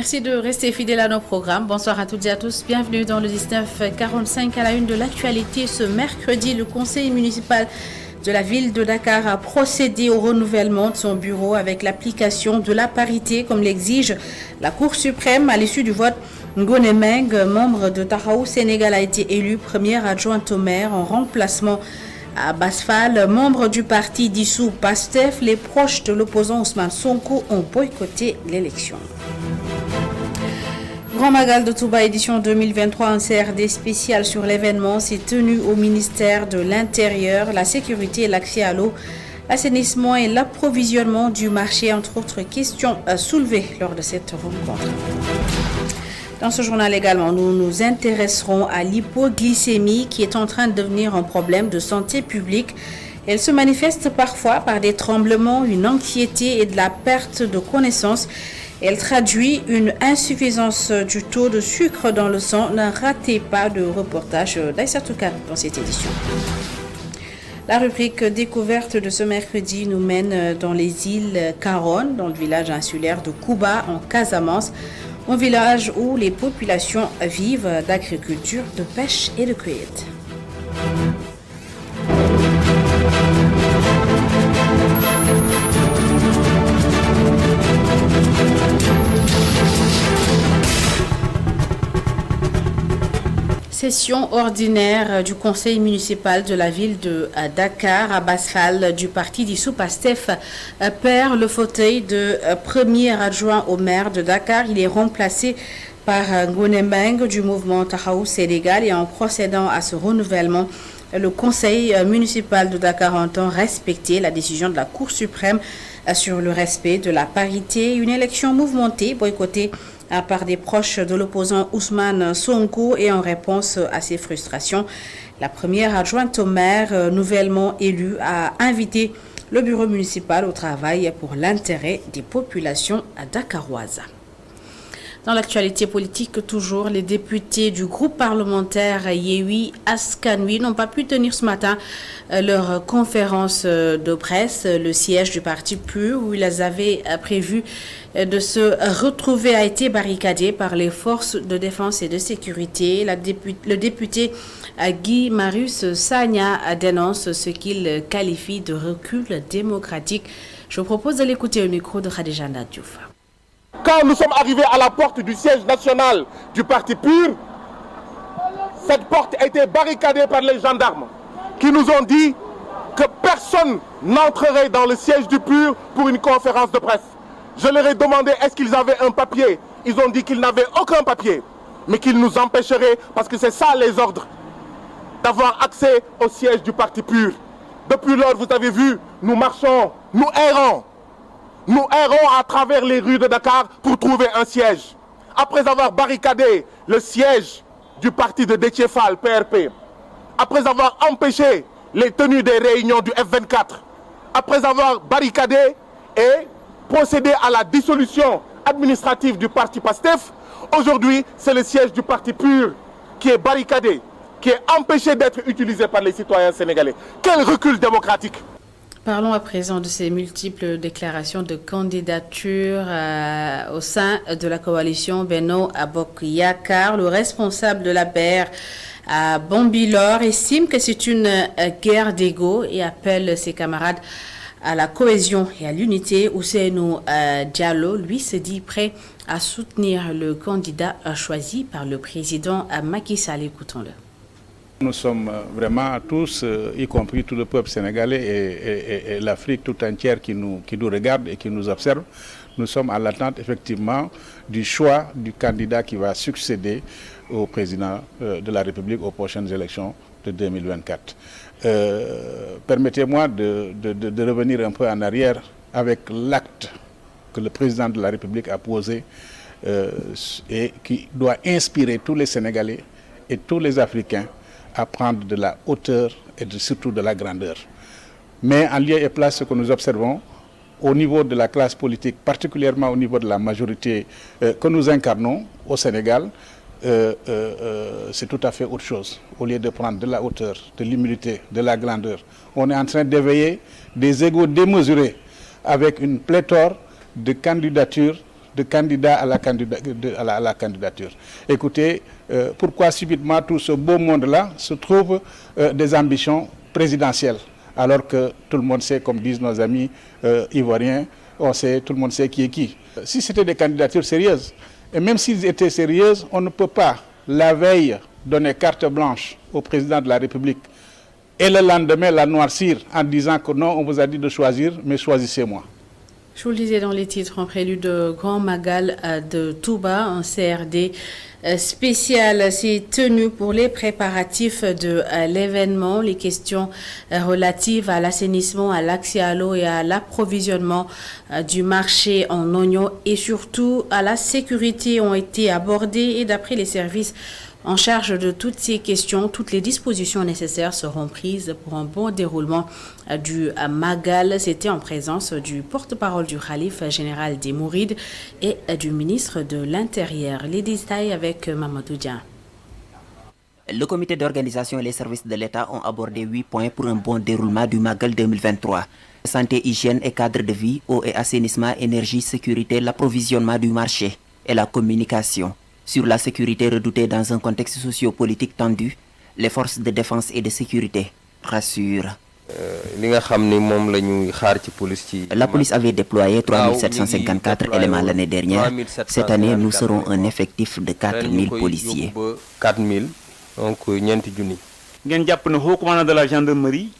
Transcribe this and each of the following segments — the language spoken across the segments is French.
Merci de rester fidèle à nos programmes. Bonsoir à toutes et à tous. Bienvenue dans le 1945 à la une de l'actualité. Ce mercredi, le conseil municipal de la ville de Dakar a procédé au renouvellement de son bureau avec l'application de la parité comme l'exige la Cour suprême. À l'issue du vote, Ngone Meng, membre de Tahaou Sénégal, a été élu première adjointe au maire en remplacement à Basfal, membre du parti dissous PASTEF. Les proches de l'opposant Ousmane Sonko ont boycotté l'élection. Grand Magal de Touba édition 2023, un CRD spécial sur l'événement s'est tenu au ministère de l'Intérieur, la sécurité et l'accès à l'eau, l'assainissement et l'approvisionnement du marché, entre autres questions soulevées lors de cette rencontre. Dans ce journal également, nous nous intéresserons à l'hypoglycémie qui est en train de devenir un problème de santé publique. Elle se manifeste parfois par des tremblements, une anxiété et de la perte de connaissance. Elle traduit une insuffisance du taux de sucre dans le sang. Ne ratez pas de reportage d'Aïssatou Kane dans cette édition. La rubrique découverte de ce mercredi nous mène dans les îles Caronne, dans le village insulaire de Kouba, en Casamance, un village où les populations vivent d'agriculture, de pêche et de cueillette. Session ordinaire du conseil municipal de la ville de Dakar, à Basfal, du parti dissous PASTEF, perd le fauteuil de premier adjoint au maire de Dakar. Il est remplacé par Ngone Meng du mouvement Tahaou Sénégal, et en procédant à ce renouvellement, le conseil municipal de Dakar entend respecter la décision de la Cour suprême sur le respect de la parité. Une élection mouvementée, boycottée par des proches de l'opposant Ousmane Sonko, et en réponse à ces frustrations, la première adjointe au maire nouvellement élue a invité le bureau municipal au travail pour l'intérêt des populations dakaroises. Dans l'actualité politique, toujours, les députés du groupe parlementaire Yehui Askanui n'ont pas pu tenir ce matin leur conférence de presse. Le siège du parti PUR, où ils avaient prévu de se retrouver, a été barricadé par les forces de défense et de sécurité. Le député Guy Marius Sagna dénonce ce qu'il qualifie de recul démocratique. Je vous propose de l'écouter au micro de Khadija Diouf. Quand nous sommes arrivés à la porte du siège national du parti PUR, cette porte a été barricadée par les gendarmes qui nous ont dit que personne n'entrerait dans le siège du PUR pour une conférence de presse. Je leur ai demandé est-ce qu'ils avaient un papier. Ils ont dit qu'ils n'avaient aucun papier, mais qu'ils nous empêcheraient, parce que c'est ça les ordres, d'avoir accès au siège du parti PUR. Depuis lors, vous avez vu, nous marchons, nous errons. Nous errons à travers les rues de Dakar pour trouver un siège. Après avoir barricadé le siège du parti de Déthié Fall, PRP, après avoir empêché les tenues des réunions du F24, après avoir barricadé et procédé à la dissolution administrative du parti PASTEF, aujourd'hui c'est le siège du parti PUR qui est barricadé, qui est empêché d'être utilisé par les citoyens sénégalais. Quel recul démocratique! Parlons à présent de ces multiples déclarations de candidature au sein de la coalition Benno Bokk Yakaar. Le responsable de l'APR à Bambilor estime que c'est une guerre d'ego et appelle ses camarades à la cohésion et à l'unité. Ousseynou Diallo, lui, se dit prêt à soutenir le candidat choisi par le président Macky Sall. Écoutons-le. Nous sommes vraiment tous, y compris tout le peuple sénégalais et l'Afrique tout entière qui nous regarde et qui nous observe. Nous sommes à l'attente effectivement du choix du candidat qui va succéder au président de la République aux prochaines élections de 2024. Permettez-moi de revenir un peu en arrière avec l'acte que le président de la République a posé et qui doit inspirer tous les Sénégalais et tous les Africains à prendre de la hauteur et surtout de la grandeur. Mais en lieu et place, ce que nous observons au niveau de la classe politique, particulièrement au niveau de la majorité que nous incarnons au Sénégal, c'est tout à fait autre chose. Au lieu de prendre de la hauteur, de l'humilité, de la grandeur, on est en train d'éveiller des égos démesurés avec une pléthore de candidatures de candidats à la candidature. Écoutez, pourquoi subitement tout ce beau monde-là se trouve des ambitions présidentielles, alors que tout le monde sait, comme disent nos amis ivoiriens, tout le monde sait qui est qui. Si c'était des candidatures sérieuses, et même s'ils étaient sérieuses, on ne peut pas, la veille, donner carte blanche au président de la République et le lendemain la noircir en disant que non, on vous a dit de choisir, mais choisissez-moi. Je vous le disais dans les titres, en prélude de Grand Magal de Touba, un CRD spécial s'est tenu pour les préparatifs de l'événement. Les questions relatives à l'assainissement, à l'accès à l'eau et à l'approvisionnement du marché en oignons et surtout à la sécurité ont été abordées et d'après les services en charge de toutes ces questions, toutes les dispositions nécessaires seront prises pour un bon déroulement du Magal. C'était en présence du porte-parole du Khalife général des Mourides et du ministre de l'Intérieur. Les détails avec Mamadou Dia. Le comité d'organisation et les services de l'État ont abordé 8 points pour un bon déroulement du Magal 2023. Santé, hygiène et cadre de vie, eau et assainissement, énergie, sécurité, l'approvisionnement du marché et la communication. Sur la sécurité redoutée dans un contexte socio-politique tendu, les forces de défense et de sécurité rassurent. La police avait déployé 3754 éléments l'année dernière. Cette année, nous serons un effectif de 4000 policiers. Donc, de la gendarmerie,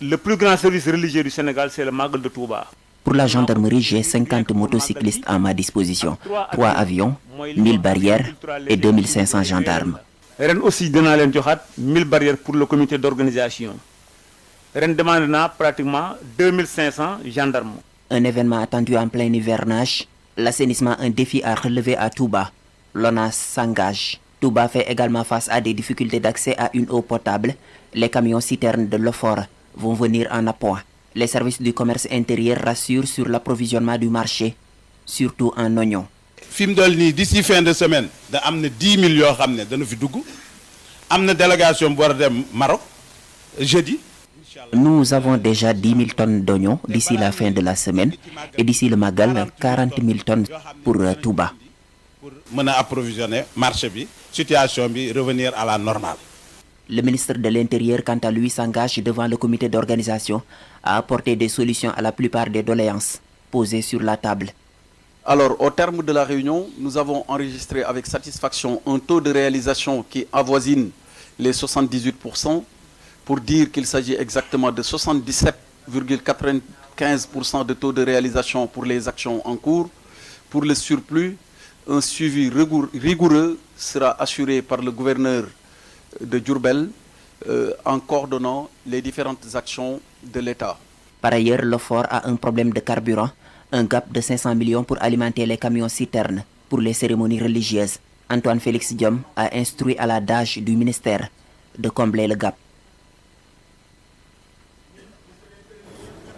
le plus grand service religieux du Sénégal, c'est le Magal de Touba. Pour la gendarmerie, j'ai 50 motocyclistes à ma disposition, 3 avions, 1000 barrières et 2500 gendarmes. Ren aussi, nous avons 1000 barrières pour le comité d'organisation. Ren demande pratiquement 2500 gendarmes. Un événement attendu en plein hivernage, l'assainissement un défi à relever à Touba. L'ONAS s'engage. Touba fait également face à des difficultés d'accès à une eau potable. Les camions citernes de l'OFOR vont venir en appoint. Les services du commerce intérieur rassurent sur l'approvisionnement du marché, surtout en oignons. D'ici fin de semaine, il y a 10 millions de fi dugg. Amna délégation bu dem Maroc jeudi. Nous avons déjà 10 000 tonnes d'oignons d'ici la fin de la semaine et d'ici le Magal, 40 000 tonnes pour Touba. Pour approvisionner le marché, la situation revenir à la normale. Le ministre de l'Intérieur, quant à lui, s'engage devant le comité d'organisation à apporter des solutions à la plupart des doléances posées sur la table. Alors, au terme de la réunion, nous avons enregistré avec satisfaction un taux de réalisation qui avoisine les 78%, pour dire qu'il s'agit exactement de 77,95% de taux de réalisation pour les actions en cours. Pour le surplus, un suivi rigoureux sera assuré par le gouverneur de Diourbel en coordonnant les différentes actions de l'État. Par ailleurs, l'OFOR a un problème de carburant, un gap de 500 millions pour alimenter les camions citernes pour les cérémonies religieuses. Antoine Félix Diom a instruit à la DAGE du ministère de combler le gap.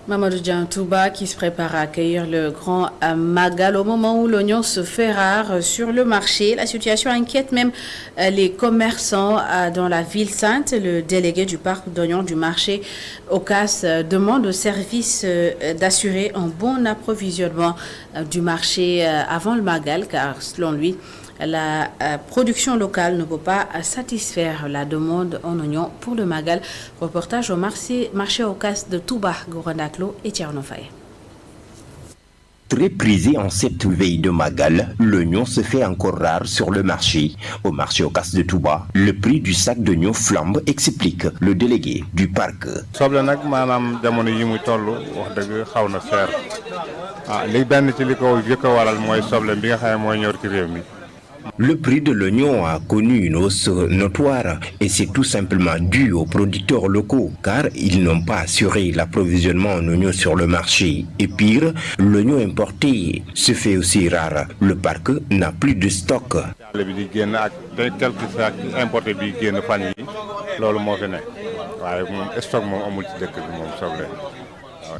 Mamadou Dian Touba qui se prépare à accueillir le grand Magal au moment où l'oignon se fait rare sur le marché. La situation inquiète même les commerçants dans la ville sainte. Le délégué du parc d'oignons du marché Ocas demande au service d'assurer un bon approvisionnement du marché avant le Magal car selon lui, la production locale ne peut pas satisfaire la demande en oignons pour le Magal. Reportage au marché Ocas de Touba, Gorandaklo et Tchernofaye. Très prisé en cette veille de Magal, l'oignon se fait encore rare sur le marché. Au marché Ocas de Touba, le prix du sac d'oignon flambe, explique le délégué du parc. Le prix de l'oignon a connu une hausse notoire et c'est tout simplement dû aux producteurs locaux car ils n'ont pas assuré l'approvisionnement en oignons sur le marché. Et pire, l'oignon importé se fait aussi rare. Le parc n'a plus de stock.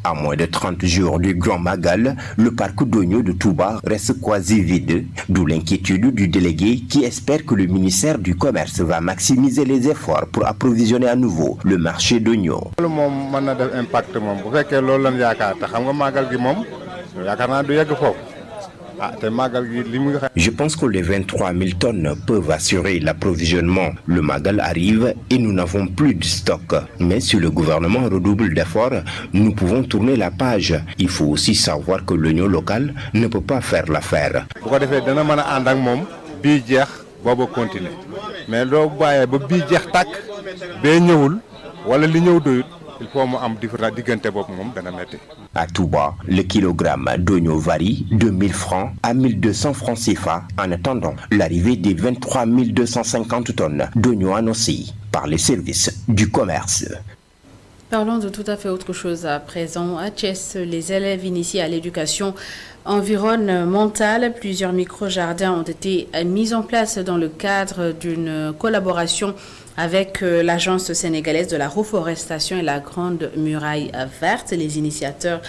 À moins de 30 jours du Grand Magal, le parc d'oignons de Touba reste quasi vide, d'où l'inquiétude du délégué qui espère que le ministère du Commerce va maximiser les efforts pour approvisionner à nouveau le marché d'oignons. Je pense que les 23 000 tonnes peuvent assurer l'approvisionnement. Le Magal arrive et nous n'avons plus de stock. Mais si le gouvernement redouble d'efforts, nous pouvons tourner la page. Il faut aussi savoir que l'oignon local ne peut pas faire l'affaire. Mais il faut am diggante bopp moom dana metti. À Touba, le kilogramme d'oignon varie de 1000 francs à 1200 francs CFA en attendant l'arrivée des 23 250 tonnes d'oignons annoncées par les services du commerce. Parlons de tout à fait autre chose à présent. À Thiès, les élèves initiés à l'éducation environnementale, plusieurs micro-jardins ont été mis en place dans le cadre d'une collaboration avec l'Agence sénégalaise de la reforestation et la Grande Muraille Verte. Les initiateurs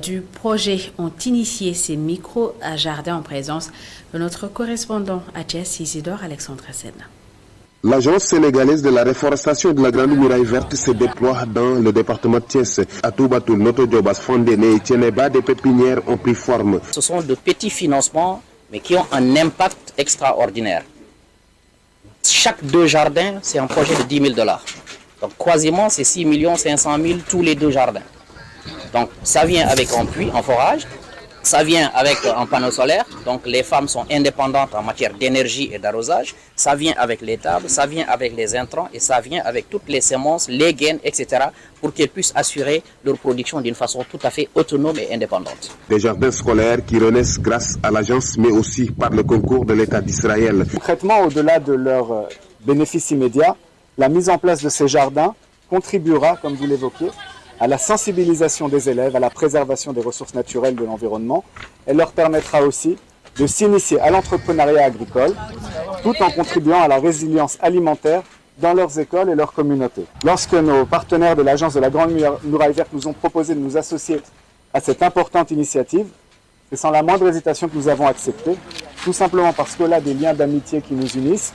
du projet ont initié ces micro-jardins en présence de notre correspondant à Thiès, Isidore Alexandre Sen. L'Agence sénégalaise de la reforestation et de la Grande Muraille Verte se déploie dans le département de Thiès. À Toubatoul, Notodjobas, Fondéné et Tiénéba, des pépinières ont pris forme. Ce sont de petits financements, mais qui ont un impact extraordinaire. Chaque 2 jardins, c'est un projet de 10 000 $. Donc, quasiment, c'est 6 500 000 tous les 2 jardins. Donc, ça vient avec un puits, un forage. Ça vient avec un panneau solaire, donc les femmes sont indépendantes en matière d'énergie et d'arrosage. Ça vient avec les tables, ça vient avec les intrants et ça vient avec toutes les semences, les gaines, etc. pour qu'elles puissent assurer leur production d'une façon tout à fait autonome et indépendante. Des jardins scolaires qui renaissent grâce à l'agence, mais aussi par le concours de l'État d'Israël. Concrètement, au-delà de leurs bénéfices immédiats, la mise en place de ces jardins contribuera, comme vous l'évoquiez, à la sensibilisation des élèves, à la préservation des ressources naturelles de l'environnement. Elle leur permettra aussi de s'initier à l'entrepreneuriat agricole, tout en contribuant à la résilience alimentaire dans leurs écoles et leurs communautés. Lorsque nos partenaires de l'Agence de la Grande Muraille Verte nous ont proposé de nous associer à cette importante initiative, c'est sans la moindre hésitation que nous avons accepté, tout simplement parce que là, des liens d'amitié qui nous unissent,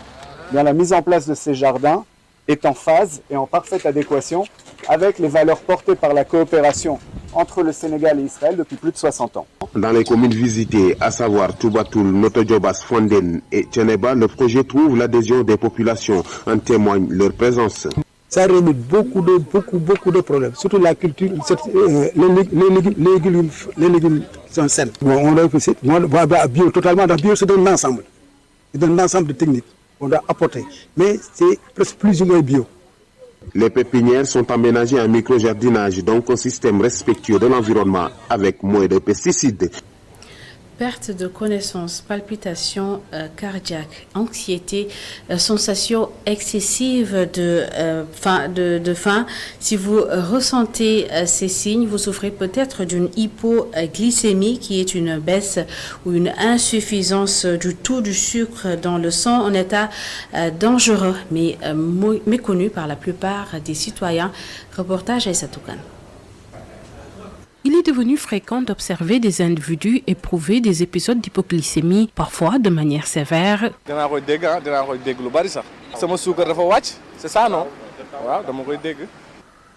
bien, la mise en place de ces jardins est en phase et en parfaite adéquation avec les valeurs portées par la coopération entre le Sénégal et Israël depuis plus de 60 ans. Dans les communes visitées, à savoir Toubatoul, Notodjobas, Fondène et Tiénéba, le projet trouve l'adhésion des populations. En témoigne leur présence. Ça réunit beaucoup de problèmes, surtout la culture, les légumes sont sains. On réussit, bio, totalement, bio, c'est un ensemble. C'est un ensemble de techniques qu'on doit apporter, mais c'est presque plus ou moins bio. Les pépinières sont aménagées en micro-jardinage, donc un système respectueux de l'environnement avec moins de pesticides. Perte de connaissance, palpitations cardiaques, anxiété, sensation excessive de faim. Si vous ressentez ces signes, vous souffrez peut-être d'une hypoglycémie qui est une baisse ou une insuffisance du taux du sucre dans le sang en état dangereux mais méconnu par la plupart des citoyens. Reportage à Satoukan. Il est devenu fréquent d'observer des individus éprouver des épisodes d'hypoglycémie, parfois de manière sévère.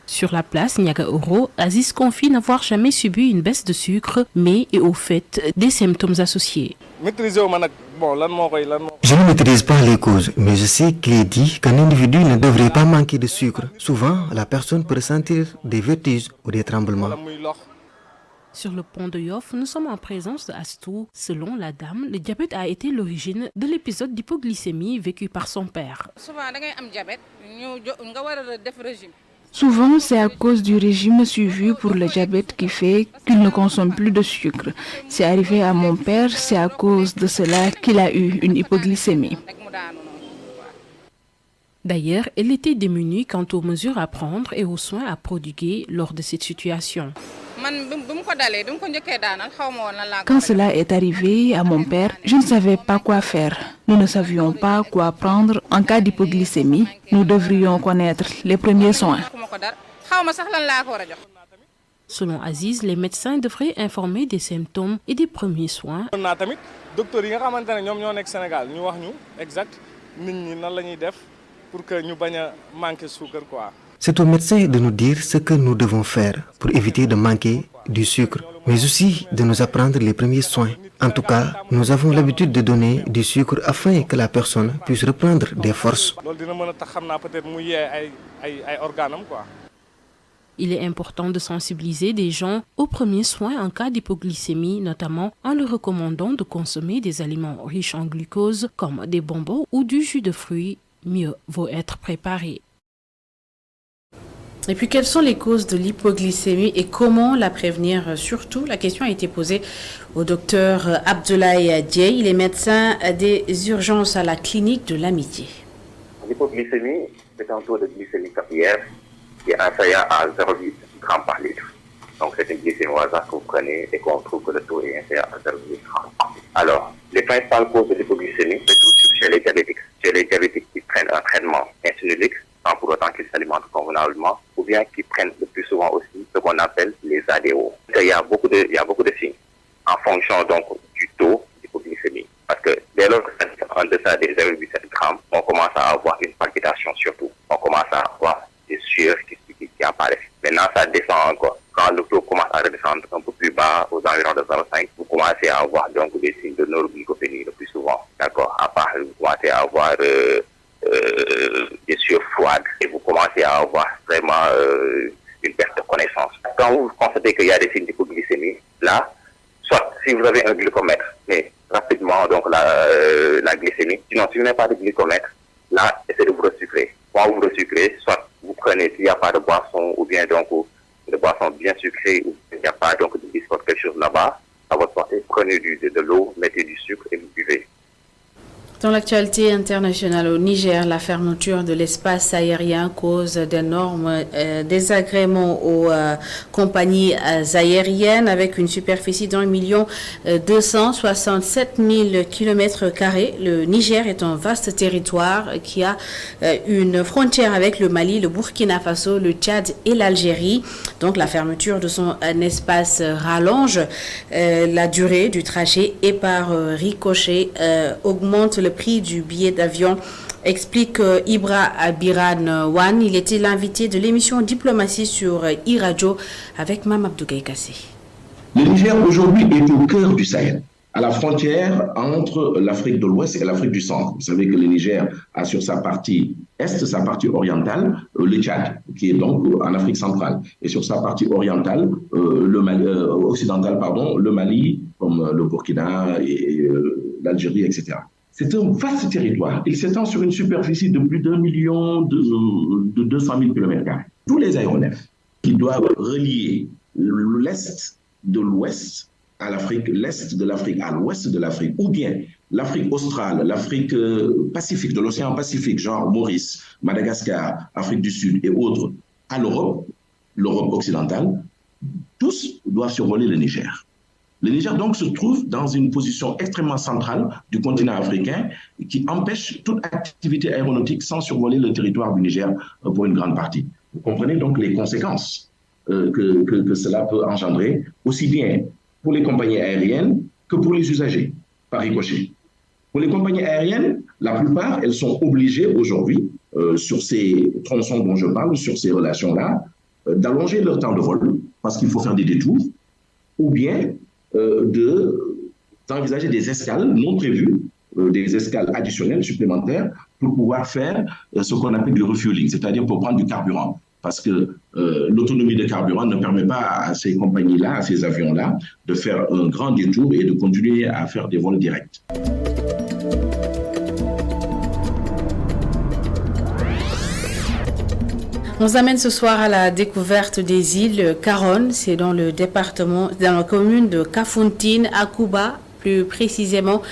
Sur la place Niagaoro, Aziz confie n'avoir jamais subi une baisse de sucre, mais est au fait des symptômes associés. Je ne maîtrise pas les causes, mais je sais qu'il est dit qu'un individu ne devrait pas manquer de sucre. Souvent, la personne peut ressentir des vertiges ou des tremblements. Sur le pont de Yoff, nous sommes en présence de Astou. Selon la dame, le diabète a été l'origine de l'épisode d'hypoglycémie vécu par son père. Souvent, c'est à cause du régime suivi pour le diabète qui fait qu'il ne consomme plus de sucre. C'est arrivé à mon père, c'est à cause de cela qu'il a eu une hypoglycémie. D'ailleurs, elle était démunie quant aux mesures à prendre et aux soins à prodiguer lors de cette situation. Quand cela est arrivé à mon père, je ne savais pas quoi faire. Nous ne savions pas quoi prendre en cas d'hypoglycémie. Nous devrions connaître les premiers soins. Selon Aziz, les médecins devraient informer des symptômes et des premiers soins. C'est au médecin de nous dire ce que nous devons faire pour éviter de manquer du sucre, mais aussi de nous apprendre les premiers soins. En tout cas, nous avons l'habitude de donner du sucre afin que la personne puisse reprendre des forces. Il est important de sensibiliser des gens aux premiers soins en cas d'hypoglycémie, notamment en leur recommandant de consommer des aliments riches en glucose comme des bonbons ou du jus de fruits. Mieux vaut être préparé. Et puis, quelles sont les causes de l'hypoglycémie et comment la prévenir? Surtout, la question a été posée au docteur Abdoulaye Dieye. Il est médecin des urgences à la clinique de l'Amitié. L'hypoglycémie, c'est un taux de glycémie capillaire qui est inférieur à 0,8 g par litre. Donc, c'est une glycémie au hasard que vous prenez et qu'on trouve que le taux est inférieur à 0,8 g. Alors, les principales causes de l'hypoglycémie se trouvent chez les diabétiques. Chez les diabétiques qui prennent un traitement insulinique, sans pour autant qu'ils s'alimentent convenablement, ou bien qui prennent le plus souvent aussi ce qu'on appelle les ADO. Il y a beaucoup de signes en fonction donc du taux d'hypoglycémie. Parce que dès lors que c'est en deçà des 0,7 g, on commence à avoir une palpitation surtout. On commence à avoir des sueurs qui apparaissent. Maintenant, ça descend encore. Quand le taux commence à redescendre un peu plus bas, aux environs de 0,5, vous commencez à avoir donc des signes de neuroglycopénie le plus souvent. D'accord. À part, vous commencez à avoir des sueurs froides et vous commencez à avoir vraiment une perte de connaissance. Quand vous constatez qu'il y a des signes d'hypoglycémie, là, soit si vous avez un glucomètre, mais rapidement donc la glycémie, sinon si vous n'avez pas de glucomètre, là, essayez de vous resucrer. Quand vous resucrez, soit vous prenez s'il n'y a pas de boisson ou bien donc de boisson bien sucrée ou il n'y a pas donc de biscuit quelque chose là-bas, à votre santé, prenez de l'eau, mettez du sucre et vous buvez. Dans l'actualité internationale au Niger, la fermeture de l'espace aérien cause d'énormes désagréments aux compagnies aériennes avec une superficie d'1 267 000 km². Le Niger est un vaste territoire qui a une frontière avec le Mali, le Burkina Faso, le Tchad et l'Algérie. Donc la fermeture de son espace rallonge la durée du trajet et par ricochet augmente le prix du billet d'avion, explique Ibra Abiran Wan. Il était l'invité de l'émission Diplomatie sur e-radio avec Mme Abdougaye Kassé. Le Niger aujourd'hui est au cœur du Sahel, à la frontière entre l'Afrique de l'Ouest et l'Afrique du Centre. Vous savez que le Niger a sur sa partie est, sa partie orientale, le Tchad, qui est donc en Afrique centrale, et sur sa partie orientale, occidentale, le Mali, comme le Burkina et l'Algérie, etc. C'est un vaste territoire. Il s'étend sur une superficie de plus d'1 200 000 km². Tous les aéronefs qui doivent relier l'Est de l'Ouest à l'Afrique, l'Est de l'Afrique à l'Ouest de l'Afrique, ou bien l'Afrique australe, l'Afrique Pacifique, de l'océan Pacifique, genre Maurice, Madagascar, Afrique du Sud et autres, à l'Europe, l'Europe occidentale, tous doivent survoler le Niger. Le Niger, donc, se trouve dans une position extrêmement centrale du continent africain qui empêche toute activité aéronautique sans survoler le territoire du Niger pour une grande partie. Vous comprenez donc les conséquences que cela peut engendrer, aussi bien pour les compagnies aériennes que pour les usagers, par ricochet. Pour les compagnies aériennes, la plupart, elles sont obligées aujourd'hui, sur ces tronçons dont je parle, sur ces relations-là, d'allonger leur temps de vol parce qu'il faut faire des détours, ou bien d'envisager des escales non prévues, des escales additionnelles, supplémentaires, pour pouvoir faire ce qu'on appelle du refueling, c'est-à-dire pour prendre du carburant. Parce que l'autonomie de carburant ne permet pas à ces compagnies-là, à ces avions-là, de faire un grand détour et de continuer à faire des vols directs. On nous amène ce soir à la découverte des îles Caronne. C'est dans le département, dans la commune de Kafountine, à Kouba, plus précisément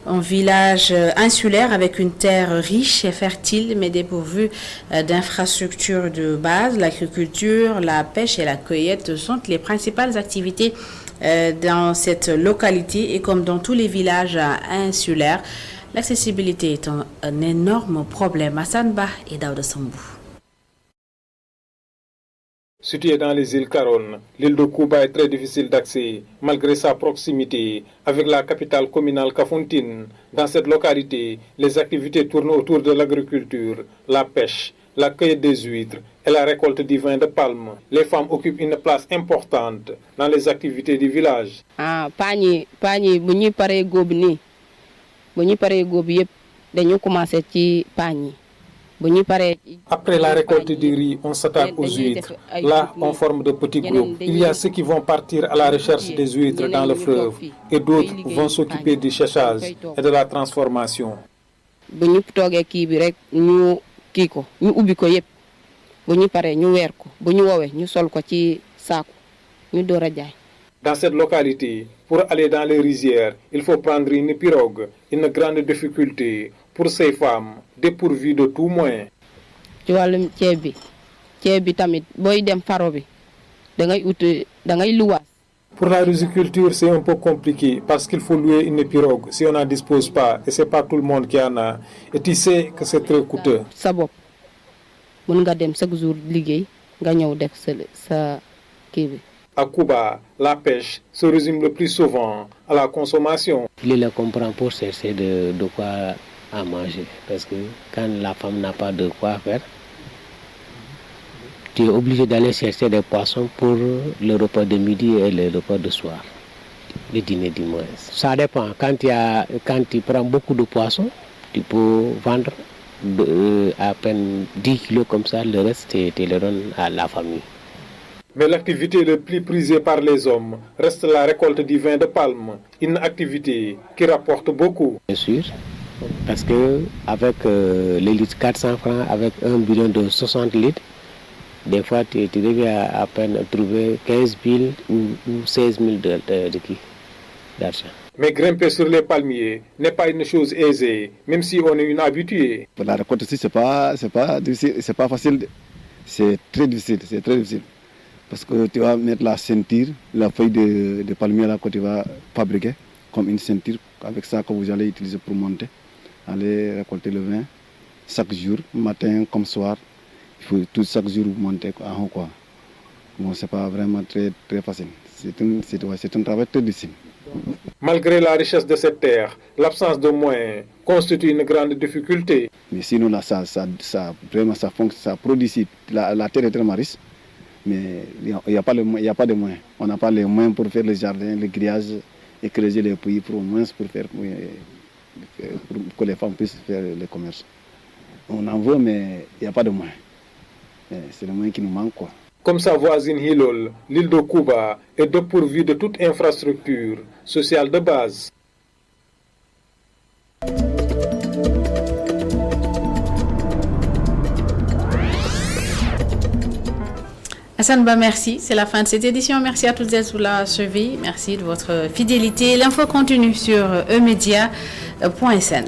un village insulaire avec une terre riche et fertile, mais dépourvue d'infrastructures de base. L'agriculture, la pêche et la cueillette sont les principales activités dans cette localité. Et comme dans tous les villages insulaires, l'accessibilité est un énorme problème. Hassan Bah et Daouda Sambou. Située dans les îles Caronne, l'île de Kouba est très difficile d'accès, malgré sa proximité avec la capitale communale Kafountine. Dans cette localité, les activités tournent autour de l'agriculture, la pêche, la cueillette des huîtres et la récolte du vin de palme. Les femmes occupent une place importante dans les activités du village. Après la récolte du riz, on s'attaque aux huîtres. Là, on forme de petits groupes. Il y a ceux qui vont partir à la recherche des huîtres dans le fleuve et d'autres vont s'occuper du séchage et de la transformation. Dans cette localité, pour aller dans les rizières, il faut prendre une pirogue, une grande difficulté pour ces femmes dépourvues de tout moyen. Pour la riziculture, c'est un peu compliqué parce qu'il faut louer une pirogue si on n'en dispose pas et c'est pas tout le monde qui en a. Et tu sais que c'est très coûteux. À Cuba, la pêche se résume le plus souvent à la consommation. Il le comprend pour chercher de quoi à manger. Parce que quand la femme n'a pas de quoi faire, tu es obligé d'aller chercher des poissons pour le repas de midi et le repas de soir. Le dîner du moins. Ça dépend. Quand tu prends beaucoup de poissons, tu peux vendre à peine 10 kilos comme ça. Le reste, tu le donnes à la famille. Mais l'activité la plus prisée par les hommes reste la récolte du vin de palme, une activité qui rapporte beaucoup. Bien sûr, parce que avec les litres 400 francs, avec un bidon de 60 litres, des fois tu deviens à peine trouver 15 000 ou 16 000 d'argent. Mais grimper sur les palmiers n'est pas une chose aisée, même si on est une habituée. Pour la récolte aussi, c'est pas difficile, c'est pas facile, c'est très difficile. Parce que tu vas mettre la ceinture, la feuille de palmier là que tu vas fabriquer comme une ceinture. Avec ça que vous allez utiliser pour monter, aller récolter le vin chaque jour, matin comme soir. Il faut chaque jour monter en haut quoi. Bon, c'est pas vraiment très facile. C'est un travail très difficile. Malgré la richesse de cette terre, l'absence de moyens constitue une grande difficulté. Mais sinon là, ça produit. La terre est très riche. Mais il n'y a pas de moyens. On n'a pas les moyens pour faire les jardins, les grillages et creuser les puits pour que les femmes puissent faire le commerce. On en veut, mais il n'y a pas de moyens. C'est le moyen qui nous manque, quoi. Comme sa voisine Hilol, l'île de Cuba est dépourvue de toute infrastructure sociale de base. Hassan Ba, merci. C'est la fin de cette édition. Merci à toutes et à tous la suivi. Merci de votre fidélité. L'info continue sur emedia.sn.